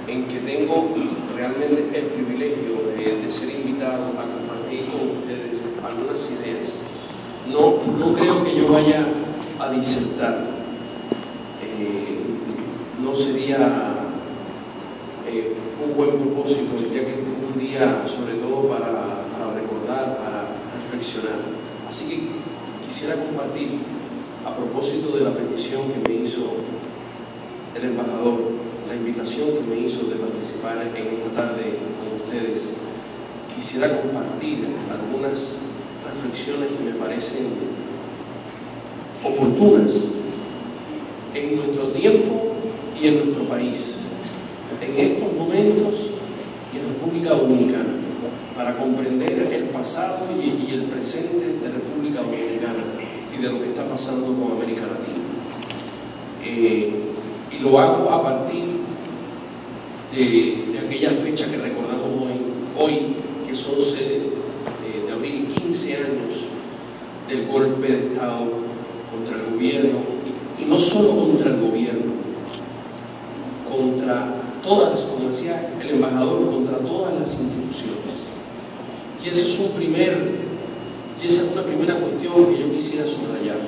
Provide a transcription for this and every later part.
en que tengo realmente el privilegio de ser invitado a compartir con ustedes algunas ideas. No creo que yo vaya a disertar, no sería un buen propósito, ya que este es un día sobre todo para recordar, para reflexionar. Así que quisiera compartir, a propósito de la petición que me hizo el embajador, la invitación que me hizo de participar en esta tarde con ustedes, quisiera compartir algunas reflexiones que me parecen oportunas en nuestro tiempo y en nuestro país, en estos momentos y en República Dominicana, para comprender el pasado y el presente de República Dominicana y de lo que está pasando con América Latina. Y lo hago a partir de aquella fecha que recordamos hoy, que es 11 de abril, 15 años del golpe de Estado contra el gobierno, y no solo contra el gobierno, contra todas, como decía el embajador, contra todas las instituciones. Y esa es una primera cuestión que yo quisiera subrayar.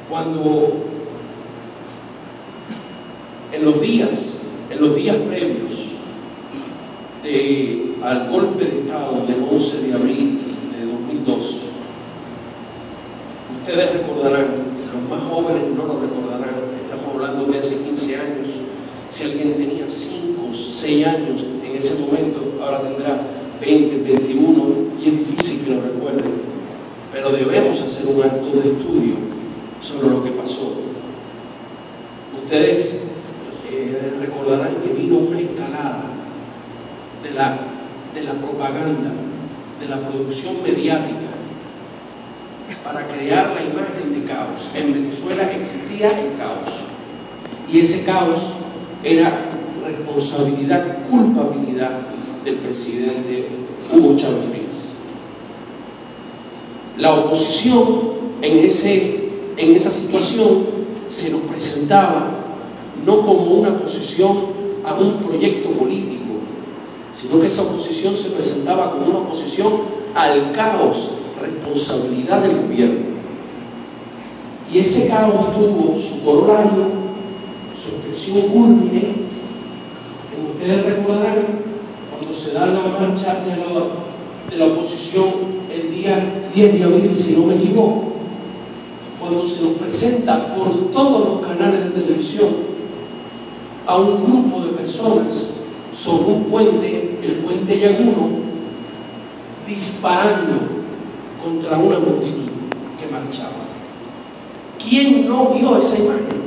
Cuando en los días previos al golpe de Estado del 11 de abril de 2002, ustedes recordarán, los más jóvenes no lo recordarán, estamos hablando de hace 15 años, si alguien tenía 5, 6 años en ese momento, ahora tendrá 20, 21, y es difícil que lo recuerden, pero debemos hacer un acto de estudio sobre lo que pasó. Ustedes recordarán que vino una escalada de la propaganda, de la producción mediática, para crear la imagen de caos. En Venezuela existía el caos, y ese caos era responsabilidad, culpabilidad del presidente Hugo Chávez Frías. La oposición en esa situación se nos presentaba no como una oposición a un proyecto político, sino que esa oposición se presentaba como una oposición al caos, responsabilidad del gobierno. Y ese caos tuvo su corolario, su expresión cúlmine, ustedes recordarán cuando se da la marcha de la oposición el día 10 de abril, si no me equivoco, cuando se nos presenta por todos los canales de televisión a un grupo de personas sobre un puente, el puente Llaguno, disparando contra una multitud que marchaba. ¿Quién no vio esa imagen?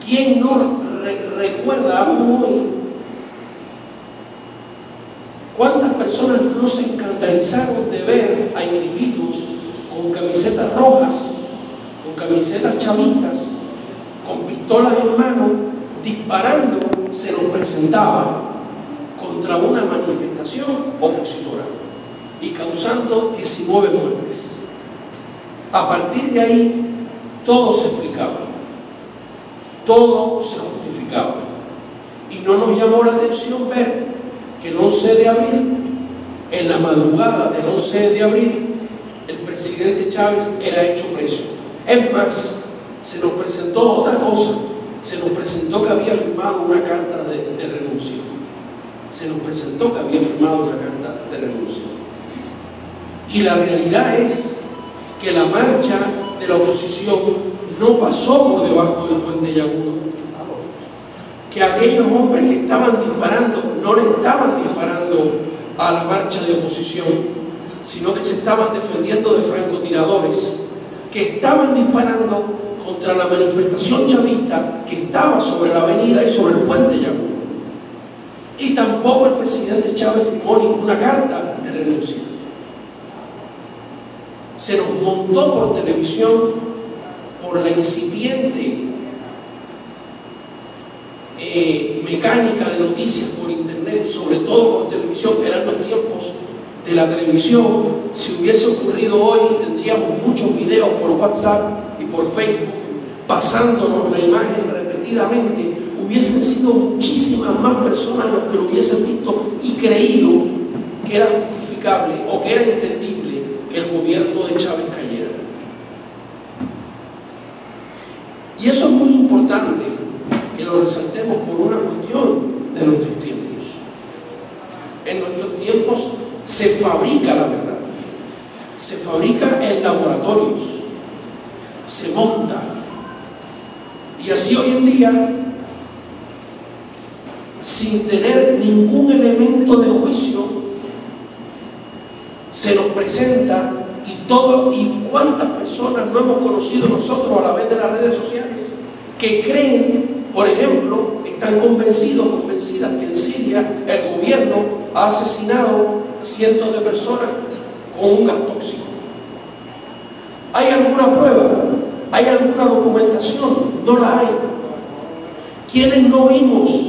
¿Quién no recuerda aún hoy cuántas personas no se escandalizaron de ver a individuos con camisetas rojas, con camisetas chavistas, con pistolas en mano, disparando? Se nos presentaba contra una manifestación opositora y causando 19 muertes. A partir de ahí todo se explicaba, todo se justificaba, y no nos llamó la atención ver que el 11 de abril, en la madrugada del 11 de abril, el presidente Chávez era hecho preso. Es más, se nos presentó otra cosa, se nos presentó que había firmado una carta de renuncia. Se nos presentó que había firmado una carta de renuncia. Y la realidad es que la marcha de la oposición no pasó por debajo del puente Llaguno, que aquellos hombres que estaban disparando no le estaban disparando a la marcha de oposición, sino que se estaban defendiendo de francotiradores que estaban disparando contra la manifestación chavista que estaba sobre la avenida y sobre el puente Llaguno. Y tampoco el presidente Chávez firmó ninguna carta de renuncia. Se nos montó por televisión, por la incipiente mecánica de noticias por internet, sobre todo por televisión. Eran los tiempos de la televisión. Si hubiese ocurrido hoy, tendríamos muchos videos por WhatsApp y por Facebook pasándonos la imagen repetidamente, hubiesen sido muchísimas más personas las que lo hubiesen visto y creído que era justificable o que era entendible que el gobierno de Chávez cayera. Y eso es muy importante que lo resaltemos por una cuestión de nuestros tiempos. En nuestros tiempos se fabrica la verdad, se fabrica en laboratorios, se monta. Y así hoy en día, sin tener ningún elemento de juicio, se nos presenta y cuántas personas no hemos conocido nosotros a la vez de las redes sociales que creen, por ejemplo, están convencidas que en Siria el gobierno ha asesinado cientos de personas con un gas tóxico. ¿Hay alguna prueba? ¿Hay alguna documentación? No la hay. ¿Quiénes no vimos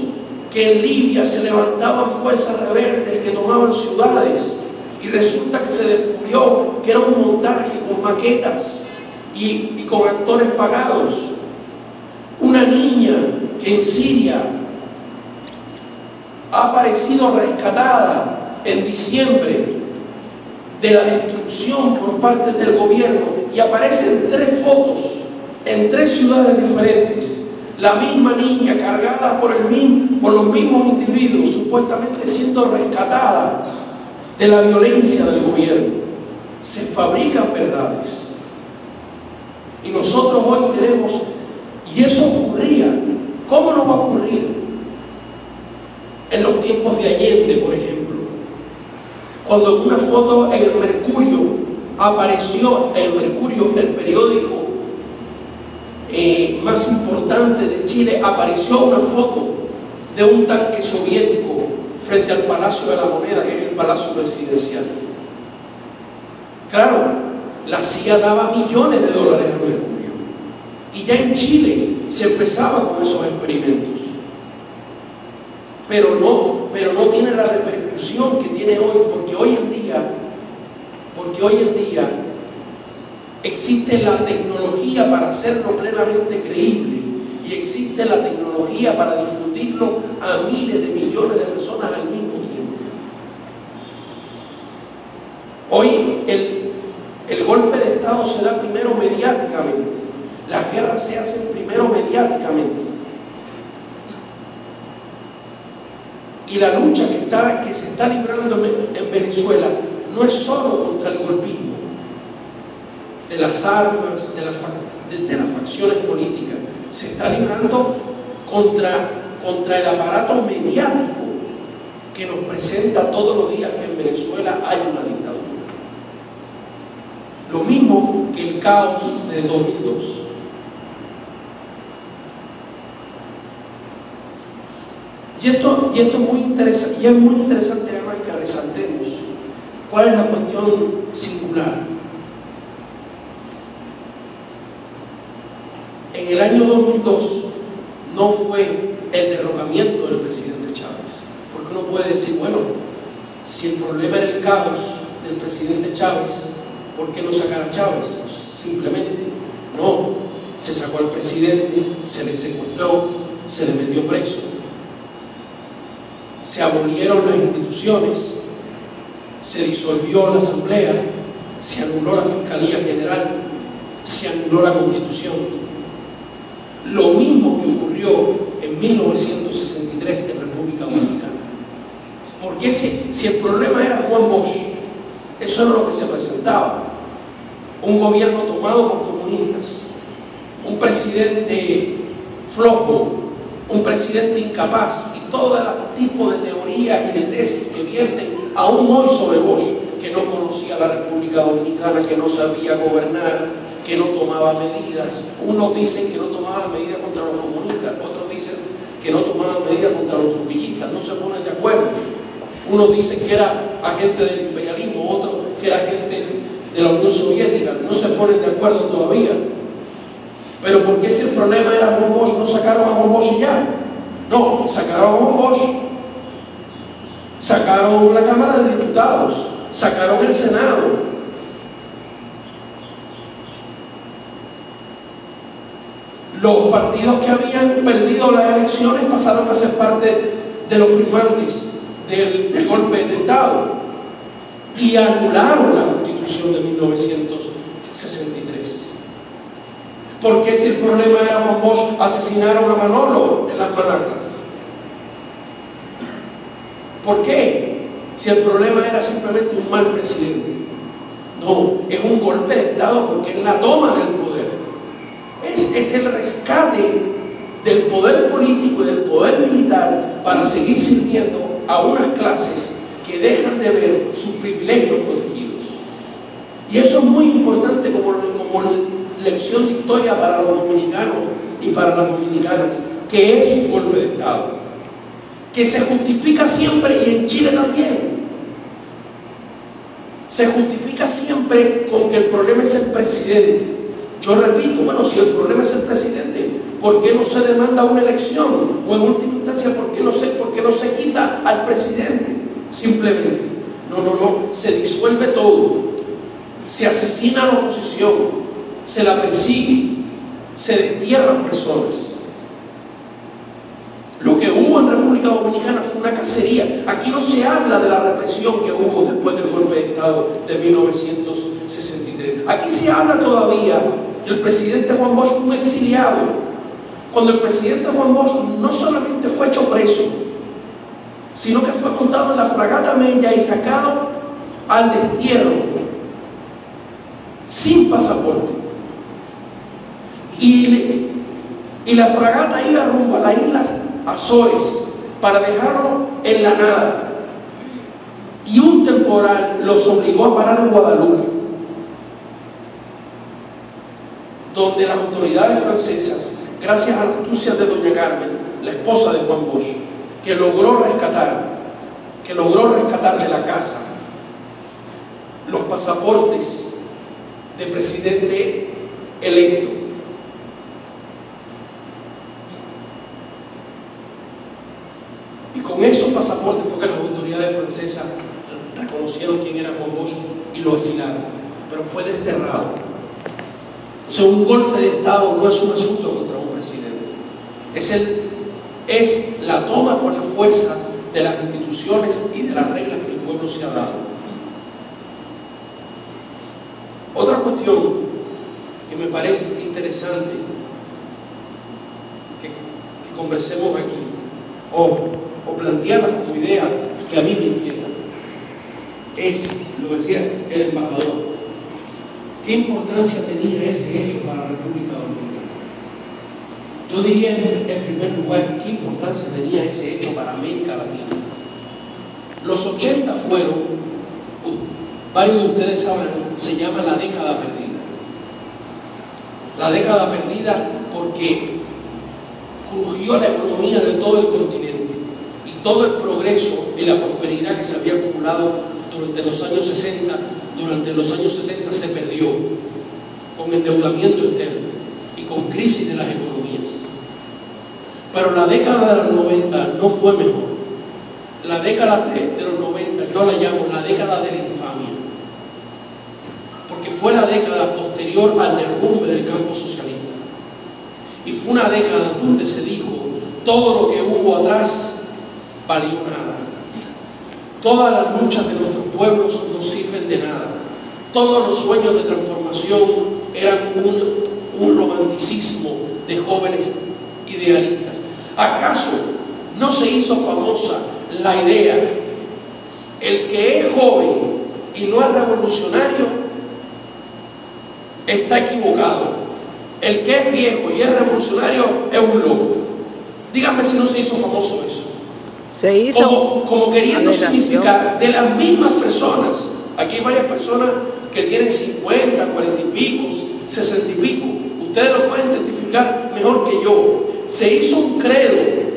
que en Libia se levantaban fuerzas rebeldes que tomaban ciudades y resulta que se descubrió que era un montaje con maquetas y con actores pagados? Una niña que en Siria ha aparecido rescatada en diciembre de la destrucción por parte del gobierno, y aparecen 3 fotos en 3 ciudades diferentes. La misma niña cargada por los mismos individuos, supuestamente siendo rescatada de la violencia del gobierno. Se fabrican verdades. Y nosotros hoy tenemos, y eso ocurría, ¿cómo no va a ocurrir en los tiempos de Allende, por ejemplo? Cuando en una foto en el Mercurio apareció, el Mercurio, el periódico más importante de Chile, apareció una foto de un tanque soviético frente al Palacio de la Moneda, que es el Palacio Presidencial. Claro, la CIA daba millones de dólares al Mercurio, y ya en Chile se empezaba con esos experimentos, pero no tiene la repercusión que tiene hoy, porque hoy en día existe la tecnología para hacerlo plenamente creíble, y existe la tecnología para difundirlo a miles de millones de personas al mismo tiempo. Hoy el golpe de Estado se da primero mediáticamente, las guerras se hacen primero mediáticamente, y la lucha que se está librando en Venezuela no es solo contra el golpismo de las armas, de las facciones políticas, se está librando contra el aparato mediático que nos presenta todos los días que en Venezuela hay una dictadura. Lo mismo que el caos de 2002. Y esto es muy interesante, y es muy interesante además que resaltemos cuál es la cuestión singular. En el año 2002 no fue el derrocamiento del presidente Chávez, porque uno puede decir, bueno, si el problema era el caos del presidente Chávez, ¿por qué no sacar a Chávez? Simplemente no, se sacó al presidente, se le secuestró, se le metió preso, se abolieron las instituciones, se disolvió la Asamblea, se anuló la Fiscalía General, se anuló la Constitución. Lo mismo que ocurrió en 1963 en República Dominicana. Porque si el problema era Juan Bosch, eso era lo que se presentaba: un gobierno tomado por comunistas, un presidente flojo, un presidente incapaz, y todo tipo de teorías y de tesis que vierten aún hoy sobre Bosch, que no conocía la República Dominicana, que no sabía gobernar, que no tomaba medidas. Unos dicen que no tomaba medidas contra los comunistas, otros dicen que no tomaba medidas contra los trujillistas, no se ponen de acuerdo. Unos dicen que era agente del imperialismo, otros que era agente de la Unión Soviética, no se ponen de acuerdo todavía. Pero ¿por qué si el problema era Juan Bosch no sacaron a Juan Bosch y ya? No, sacaron a Juan Bosch, sacaron la Cámara de Diputados, sacaron el Senado. Los partidos que habían perdido las elecciones pasaron a ser parte de los firmantes del golpe de Estado y anularon la Constitución de 1963. ¿Por qué, si el problema era Juan Bosch, asesinaron a Manolo en las Manacas? ¿Por qué? Si el problema era simplemente un mal presidente. No, es un golpe de Estado porque es la toma del poder. Es el rescate del poder político y del poder militar para seguir sirviendo a unas clases que dejan de ver sus privilegios protegidos. Y eso es muy importante como lección de historia para los dominicanos y para las dominicanas, que es un golpe de Estado, que se justifica siempre, y en Chile también, se justifica siempre con que el problema es el presidente. Yo repito, bueno, si el problema es el presidente, ¿por qué no se demanda una elección? O en última instancia, ¿por qué no se quita al presidente? Simplemente. No, se disuelve todo. Se asesina a la oposición, se la persigue, se destierran personas. Lo que hubo en República Dominicana fue una cacería. Aquí no se habla de la represión que hubo después del golpe de Estado de 1963. Aquí se habla todavía que el presidente Juan Bosch fue un exiliado. Cuando el presidente Juan Bosch no solamente fue hecho preso, sino que fue montado en la fragata Mella y sacado al destierro sin pasaporte. Y la fragata iba rumbo a las Islas Azores para dejarlo en la nada. Y un temporal los obligó a parar en Guadalupe, donde las autoridades francesas, gracias a la astucia de doña Carmen, la esposa de Juan Bosch, que logró rescatar de la casa los pasaportes del presidente electo. Y con esos pasaportes fue que las autoridades francesas reconocieron quién era Juan Bosch y lo asilaron, pero fue desterrado. O sea, un golpe de Estado no es un asunto contra un presidente, es la toma por la fuerza de las instituciones y de las reglas que el pueblo se ha dado. Otra cuestión que me parece interesante que conversemos aquí, o plantearla como idea que a mí me inquieta, es, lo decía el embajador, ¿qué importancia tenía ese hecho para la República Dominicana? Yo diría en primer lugar, ¿qué importancia tenía ese hecho para América Latina? Los 80 fueron, varios de ustedes saben, se llama la década perdida. La década perdida porque crujió la economía de todo el continente y todo el progreso y la prosperidad que se había acumulado durante los años 60, durante los años 70 se perdió con endeudamiento externo y con crisis de las economías. Pero la década de los 90 no fue mejor. La década de los 90 yo la llamo la década de la infamia, porque fue la década posterior al derrumbe del campo socialista. Y fue una década donde se dijo, todo lo que hubo atrás valió nada. Todas las luchas de nuestros pueblos no sirven de nada. Todos los sueños de transformación eran un romanticismo de jóvenes idealistas. ¿Acaso no se hizo famosa la idea, el que es joven y no es revolucionario está equivocado? El que es viejo y es revolucionario es un loco. Díganme si no se hizo famoso eso. Se hizo como queriendo significar de las mismas personas. Aquí hay varias personas que tienen 50, 40 y pico, 60 y pico. Ustedes lo pueden identificar mejor que yo. Se hizo un credo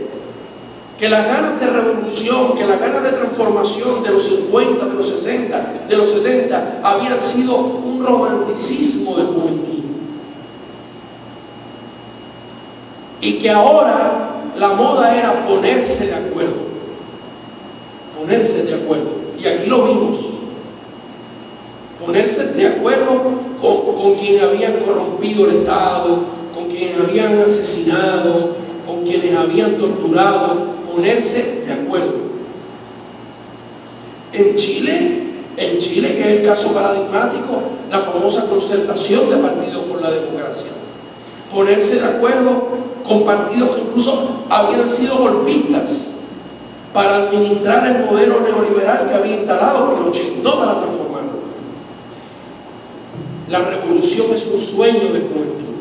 que las ganas de revolución, que las ganas de transformación de los 50, de los 60, de los 70 habían sido un romanticismo de juventud. Y que ahora la moda era ponerse de acuerdo. Ponerse de acuerdo. Y aquí lo vimos. Ponerse de acuerdo con quien había corrompido el Estado, con quien quienes habían asesinado, con quienes habían torturado, ponerse de acuerdo. En Chile, que es el caso paradigmático, la famosa concertación de partidos por la democracia. Ponerse de acuerdo con partidos que incluso habían sido golpistas para administrar el modelo neoliberal que había instalado Pinochet, no para transformarlo. La revolución es un sueño de juventud.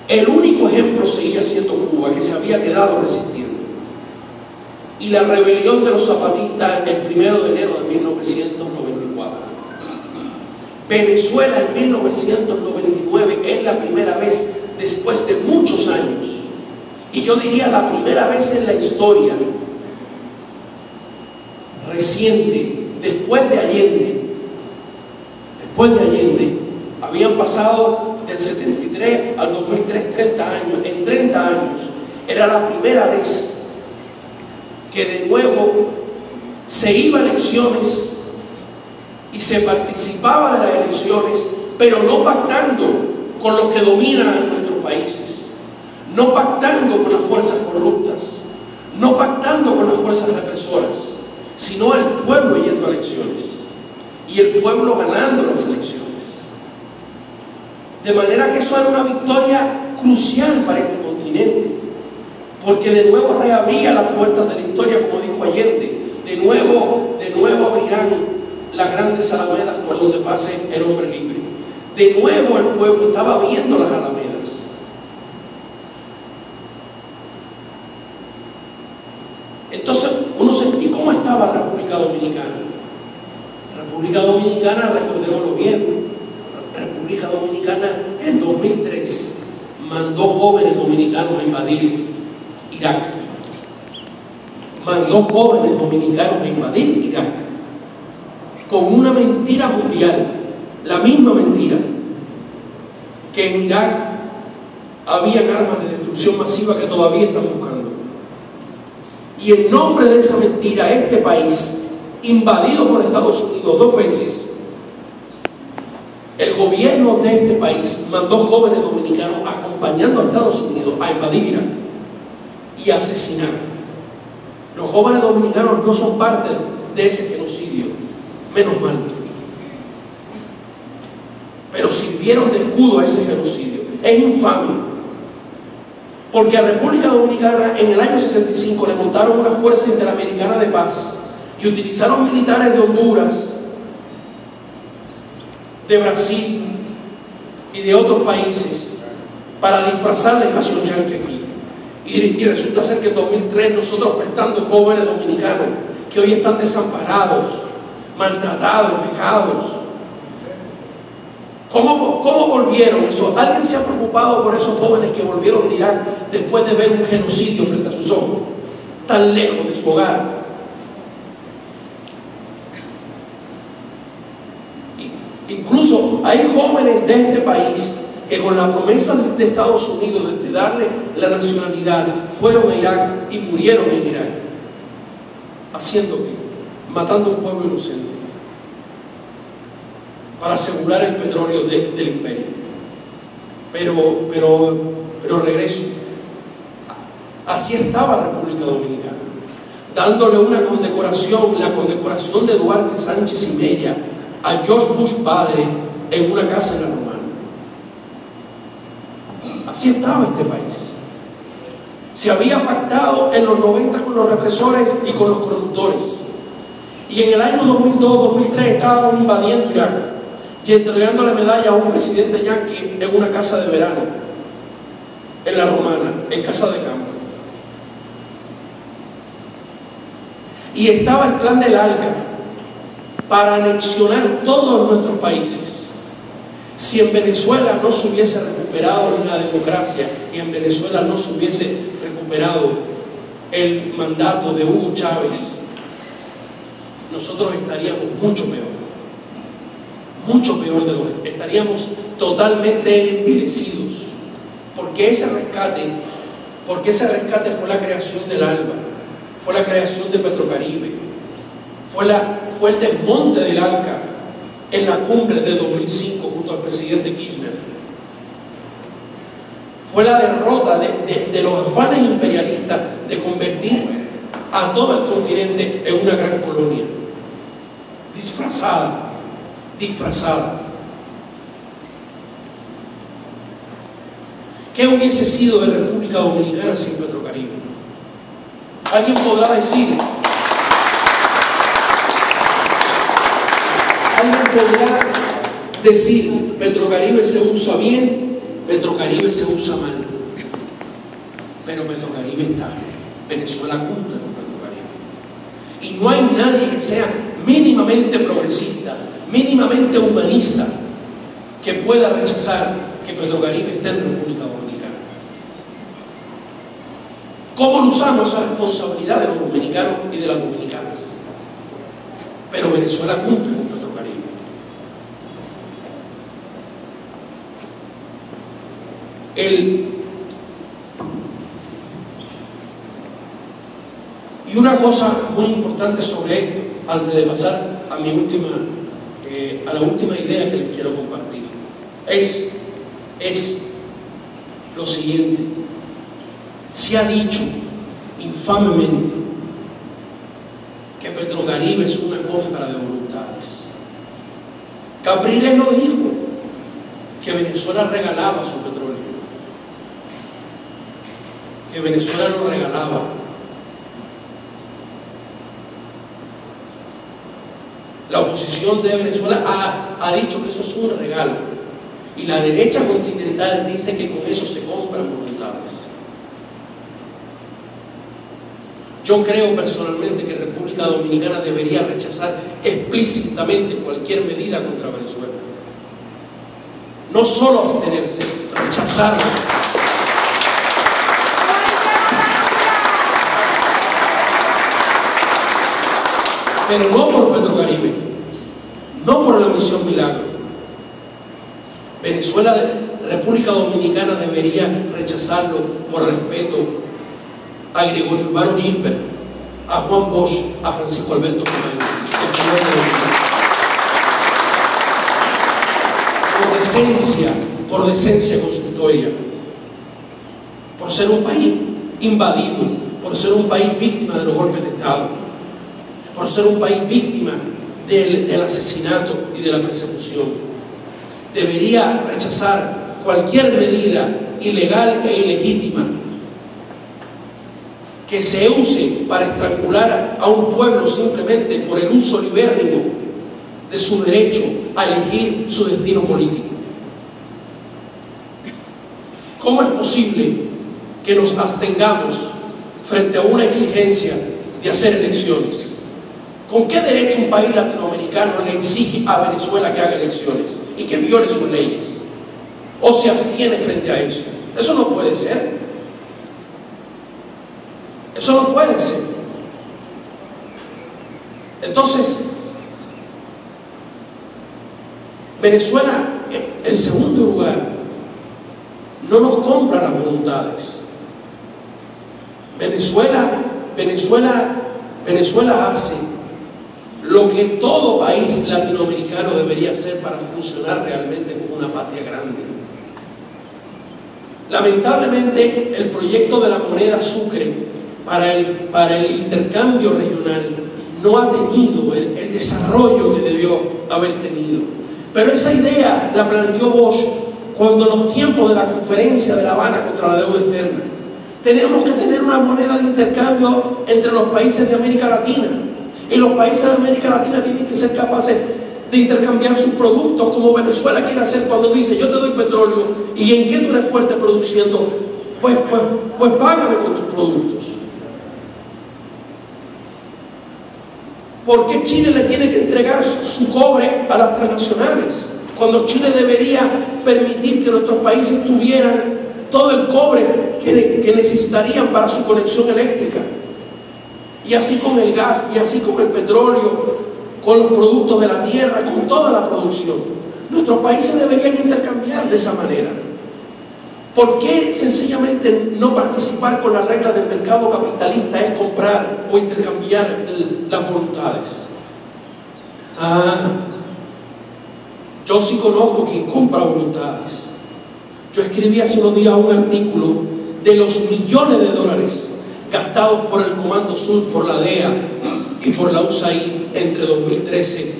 El único ejemplo seguía siendo Cuba, que se había quedado resistiendo. Y la rebelión de los zapatistas el 1 de enero de 1994. Venezuela en 1999 es la primera vez después de muchos años, y yo diría la primera vez en la historia reciente, después de Allende, habían pasado del 73 al 2003 30 años, en 30 años era la primera vez que de nuevo se iba a elecciones y se participaba de las elecciones, pero no pactando con los que dominan nuestros países, no pactando con las fuerzas corruptas, no pactando con las fuerzas represoras, sino el pueblo yendo a elecciones y el pueblo ganando las elecciones. De manera que eso era una victoria crucial para este continente, porque de nuevo reabría las puertas de la historia, como dijo Allende. De nuevo abrirán las grandes alamedas por donde pase el hombre libre. De nuevo el pueblo estaba viendo las alamedas. Entonces uno se ¿y cómo estaba la República Dominicana? La República Dominicana, recordémoslo bien, la República Dominicana en 2003 mandó jóvenes dominicanos a invadir Irak. Mandó jóvenes dominicanos a invadir Irak con una mentira mundial, la misma mentira, que en Irak habían armas de destrucción masiva que todavía están buscando. Y en nombre de esa mentira, este país, invadido por Estados Unidos 2 veces, el gobierno de este país mandó jóvenes dominicanos acompañando a Estados Unidos a invadir Irak y a asesinar. Los jóvenes dominicanos no son parte de ese genocidio, menos mal, pero sirvieron de escudo a ese genocidio. Es infame, porque a República Dominicana en el año 65 le montaron una fuerza interamericana de paz y utilizaron militares de Honduras, de Brasil y de otros países para disfrazar la invasión yanqui aquí. Y resulta ser que en 2003 nosotros prestando jóvenes dominicanos que hoy están desamparados, maltratados, vejados. ¿Cómo volvieron eso? ¿Alguien se ha preocupado por esos jóvenes que volvieron de Irak después de ver un genocidio frente a sus ojos, tan lejos de su hogar? Incluso hay jóvenes de este país que con la promesa de Estados Unidos de darle la nacionalidad fueron a Irak y murieron en Irak. ¿Haciendo qué? Matando a un pueblo inocente para asegurar el petróleo del imperio. Pero regreso. Así estaba la República Dominicana, dándole una condecoración, la condecoración de Duarte Sánchez y Mella a George Bush padre en una casa en la Romana. Así estaba este país. Se había pactado en los 90 con los represores y con los corruptores, y en el año 2002-2003 estábamos invadiendo Irak y entregándole medalla a un presidente yanqui en una casa de verano en la Romana, en casa de campo. Y estaba el plan del ALCA para anexionar todos nuestros países. Si en Venezuela no se hubiese recuperado la democracia y en Venezuela no se hubiese recuperado el mandato de Hugo Chávez, nosotros estaríamos mucho peor de lo que estaríamos, totalmente envilecidos, porque ese rescate fue la creación del ALBA, fue la creación de Petrocaribe, fue el desmonte del ALCA en la cumbre de 2005 junto al presidente Kirchner. fue la derrota de los afanes imperialistas de convertir a todo el continente en una gran colonia, disfrazada. ¿Qué hubiese sido de República Dominicana sin Petrocaribe? Alguien podrá decir, Petrocaribe se usa bien, Petrocaribe se usa mal, pero Petrocaribe está. Venezuela cumple con Petrocaribe. Y no hay nadie que sea mínimamente progresista, mínimamente humanista, que pueda rechazar que Petrocaribe esté en República Dominicana. ¿Cómo lo usamos? Esa responsabilidad de los dominicanos y de las dominicanas. Pero Venezuela cumple con Petrocaribe. Y una cosa muy importante sobre esto, antes de pasar a la última idea que les quiero compartir, es lo siguiente. Se ha dicho infamemente que Petrocaribe es una compra de voluntades. Capriles no dijo que Venezuela regalaba su petróleo, que Venezuela lo regalaba. La oposición de Venezuela ha dicho que eso es un regalo, y la derecha continental dice que con eso se compran voluntades. Yo creo personalmente que República Dominicana debería rechazar explícitamente cualquier medida contra Venezuela. No solo abstenerse, rechazarla. Pero no por Petrocaribe, no por la misión Milagro. República Dominicana debería rechazarlo por respeto a Gregorio Urbano Gilbert, a Juan Bosch, a Francisco Alberto Camaño, por decencia constitutoria, por ser un país invadido, por ser un país víctima de los golpes de Estado, por ser un país víctima del asesinato y de la persecución. Debería rechazar cualquier medida ilegal e ilegítima que se use para estrangular a un pueblo simplemente por el uso libérrimo de su derecho a elegir su destino político. ¿Cómo es posible que nos abstengamos frente a una exigencia de hacer elecciones? ¿Con qué derecho un país latinoamericano le exige a Venezuela que haga elecciones y que viole sus leyes? ¿O se abstiene frente a eso? Eso no puede ser. Eso no puede ser. Entonces, Venezuela, en segundo lugar, no nos compra las voluntades. Venezuela hace lo que todo país latinoamericano debería hacer para funcionar realmente como una patria grande. Lamentablemente, el proyecto de la moneda Sucre para el intercambio regional no ha tenido el desarrollo que debió haber tenido. Pero esa idea la planteó Bosch cuando en los tiempos de la conferencia de La Habana contra la deuda externa. Tenemos que tener una moneda de intercambio entre los países de América Latina, y los países de América Latina tienen que ser capaces de intercambiar sus productos, como Venezuela quiere hacer cuando dice: yo te doy petróleo, y en qué tú eres fuerte produciendo, pues págame con tus productos. ¿Por qué Chile le tiene que entregar su cobre a las transnacionales, cuando Chile debería permitir que nuestros países tuvieran todo el cobre que necesitarían para su conexión eléctrica? Y así con el gas, y así con el petróleo, con los productos de la tierra, con toda la producción. Nuestros países deberían intercambiar de esa manera. ¿Por qué sencillamente no participar con las reglas del mercado capitalista es comprar o intercambiar las voluntades? Yo sí conozco quien compra voluntades. Yo escribí hace unos días un artículo de los millones de dólares gastados por el Comando Sur, por la DEA y por la USAID entre 2013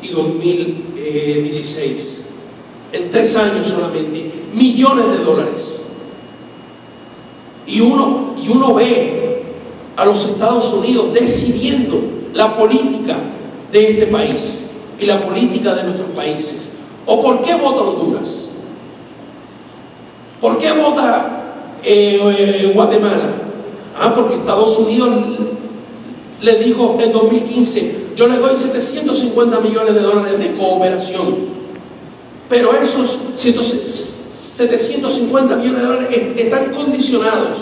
y 2016. En 3 años solamente, millones de dólares. Y uno ve a los Estados Unidos decidiendo la política de este país y la política de nuestros países. ¿O por qué vota Honduras? ¿Por qué vota Guatemala? Porque Estados Unidos le dijo en 2015, yo le doy 750 millones de dólares de cooperación. Pero esos 750 millones de dólares están condicionados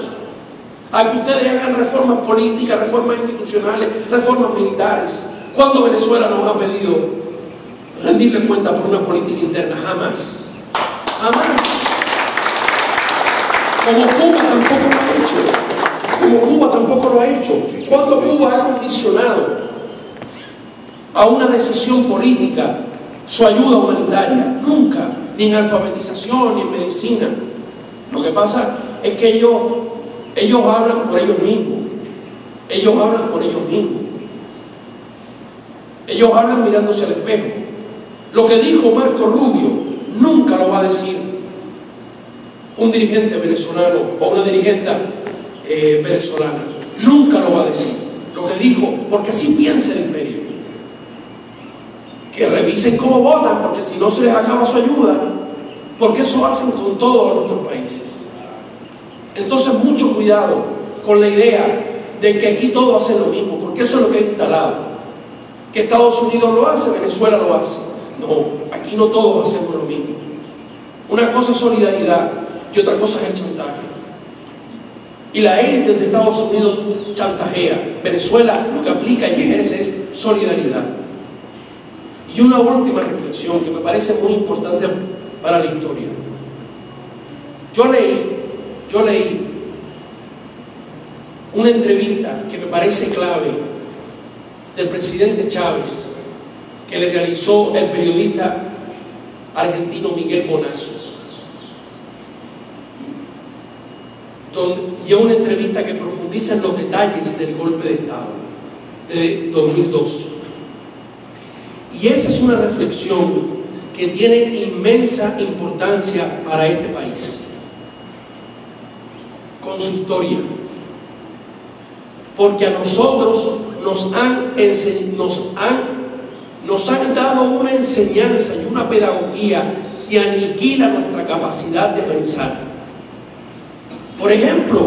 a que ustedes hagan reformas políticas, reformas institucionales, reformas militares. ¿Cuándo Venezuela nos ha pedido rendirle cuenta por una política interna? Jamás. Jamás. Como Cuba tampoco lo ha hecho. Como Cuba tampoco lo ha hecho. ¿Cuándo Cuba ha condicionado a una decisión política su ayuda humanitaria? Nunca. Ni en alfabetización, ni en medicina. Lo que pasa es que ellos hablan por ellos mismos. Ellos hablan por ellos mismos. Ellos hablan mirándose al espejo. Lo que dijo Marco Rubio nunca lo va a decir un dirigente venezolano o una dirigente venezolana. Nunca lo va a decir. Lo que dijo, porque así piensa el imperio. Que revisen cómo votan, porque si no se les acaba su ayuda, porque eso hacen con todos nuestros países. Entonces, mucho cuidado con la idea de que aquí todos hacen lo mismo, porque eso es lo que he instalado. Que Estados Unidos lo hace, Venezuela lo hace. No, aquí no todos hacemos lo mismo. Una cosa es solidaridad y otra cosa es el chantaje. Y la élite de Estados Unidos chantajea. Venezuela lo que aplica y que ejerce es solidaridad. Y una última reflexión que me parece muy importante para la historia. Yo leí una entrevista que me parece clave del presidente Chávez, que le realizó el periodista argentino Miguel Bonazo. Y es una entrevista que profundiza en los detalles del golpe de Estado de 2002. Y esa es una reflexión que tiene inmensa importancia para este país, con su historia. Porque a nosotros nos han dado una enseñanza y una pedagogía que aniquila nuestra capacidad de pensar. Por ejemplo,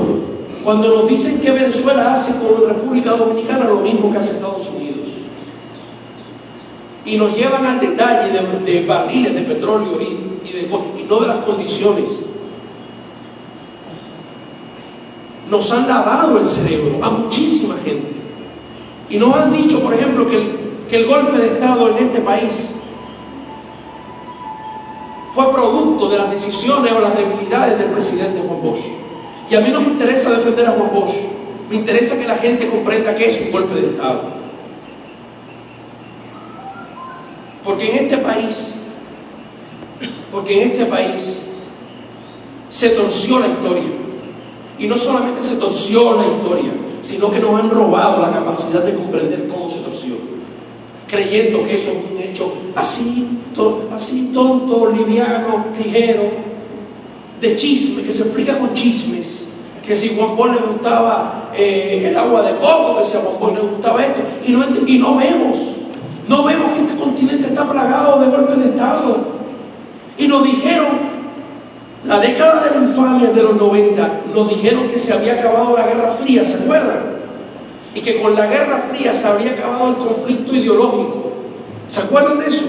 cuando nos dicen que Venezuela hace con República Dominicana lo mismo que hace Estados Unidos, y nos llevan al detalle de barriles de petróleo y no de las condiciones. Nos han lavado el cerebro a muchísima gente y nos han dicho, por ejemplo, que el golpe de Estado en este país fue producto de las decisiones o las debilidades del presidente Juan Bosch. Y a mí no me interesa defender a Juan Bosch, me interesa que la gente comprenda que es un golpe de Estado. Porque en este país se torció la historia. Y no solamente se torció la historia, sino que nos han robado la capacidad de comprender cómo se torció, creyendo que eso es un hecho así tonto, liviano, ligero, de chisme, que se explica con chismes, que si Juan Bosch le gustaba el agua de coco, que si a Juan Bosch le gustaba esto, y no vemos que este continente está plagado de golpes de Estado. Y nos dijeron, la década de la infamia de los 90, nos dijeron que se había acabado la Guerra Fría, ¿se acuerdan? Y que con la Guerra Fría se habría acabado el conflicto ideológico. ¿Se acuerdan de eso?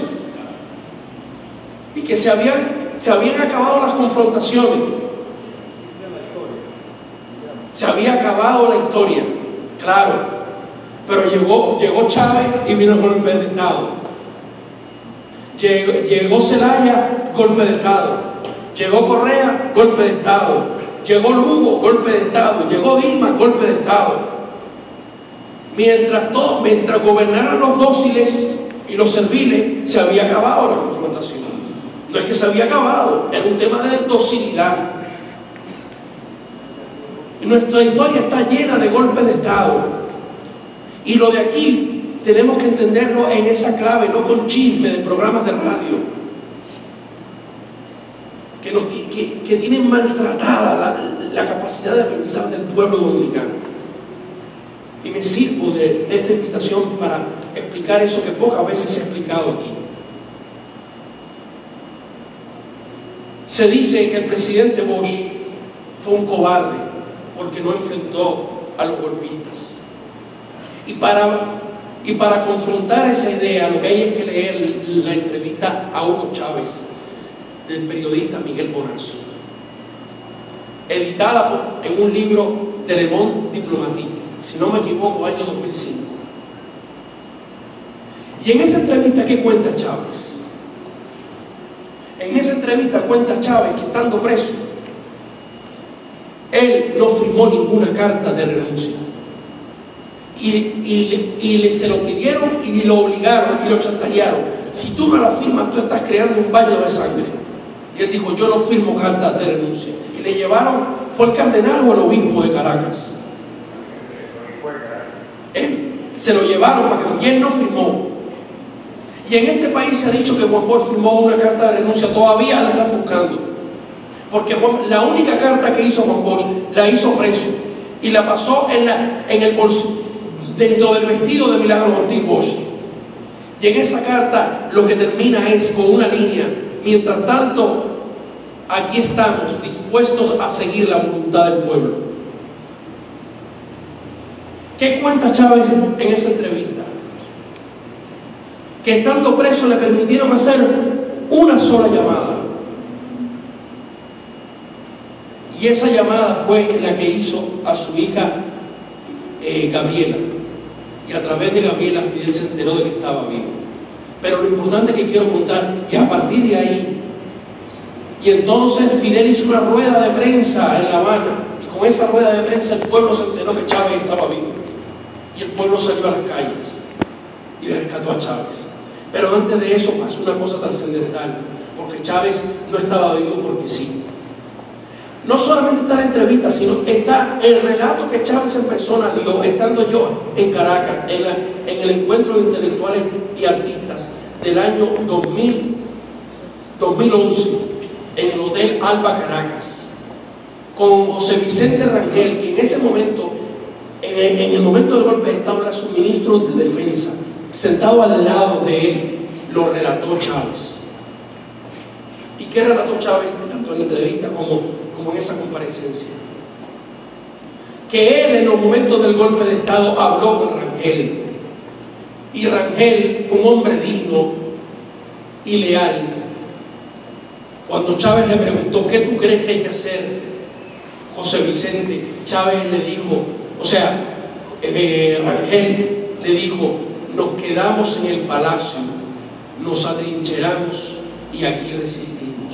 Y que se habían acabado las confrontaciones. Se había acabado la historia, claro. Pero llegó Chávez y vino el golpe de Estado. Llegó Zelaya, golpe de Estado. Llegó Correa, golpe de Estado. Llegó Lugo, golpe de Estado. Llegó Dilma, golpe de Estado. Mientras gobernaran los dóciles y los serviles, se había acabado la confrontación. No es que se había acabado, era un tema de docilidad. Y nuestra historia está llena de golpes de Estado. Y lo de aquí tenemos que entenderlo en esa clave, no con chisme de programas de radio que tienen maltratada la capacidad de pensar del pueblo dominicano. Y me sirvo de esta invitación para explicar eso que pocas veces se ha explicado aquí. Se dice que el presidente Bosch fue un cobarde porque no enfrentó a los golpistas. Y para confrontar esa idea, lo que hay es que leer la entrevista a Hugo Chávez del periodista Miguel Borazo, editada en un libro de Le Monde Diplomatique, si no me equivoco, año 2005. Y en esa entrevista, ¿qué cuenta Chávez? En esa entrevista cuenta Chávez que estando preso, él no firmó ninguna carta de renuncia. Y se lo pidieron y lo obligaron y lo chantajearon. Si tú no la firmas, tú estás creando un baño de sangre. Y él dijo, yo no firmo cartas de renuncia. Y le llevaron, ¿fue el cardenal o el obispo de Caracas? Él, se lo llevaron para que, y él no firmó. Y en este país se ha dicho que Juan Bosch firmó una carta de renuncia, todavía la están buscando. Porque la única carta que hizo Juan Bosch la hizo preso y la pasó en el bolsillo, dentro del vestido de Milagros Ortiz Bosch. Y en esa carta lo que termina es con una línea: mientras tanto, aquí estamos dispuestos a seguir la voluntad del pueblo. ¿Qué cuenta Chávez en esa entrevista? Que estando preso le permitieron hacer una sola llamada. Y esa llamada fue la que hizo a su hija Gabriela. Y a través de Gabriela Fidel se enteró de que estaba vivo. Pero lo importante que quiero contar, y a partir de ahí, y entonces Fidel hizo una rueda de prensa en La Habana, y con esa rueda de prensa el pueblo se enteró que Chávez estaba vivo. Y el pueblo salió a las calles y rescató a Chávez. Pero antes de eso pasó una cosa trascendental, porque Chávez no estaba vivo porque sí. No solamente está la entrevista, sino está el relato que Chávez en persona dio, estando yo en Caracas, en el encuentro de intelectuales y artistas del año 2011, en el Hotel Alba Caracas, con José Vicente Rangel, que en ese momento, en el momento del golpe de Estado, era su ministro de Defensa. Sentado al lado de él, lo relató Chávez. ¿Y qué relató Chávez tanto en la entrevista como en esa comparecencia? Que él en los momentos del golpe de Estado habló con Rangel. Y Rangel, un hombre digno y leal, cuando Chávez le preguntó, ¿qué tú crees que hay que hacer, José Vicente? Chávez le dijo, Rangel le dijo, nos quedamos en el palacio, nos atrincheramos y aquí resistimos.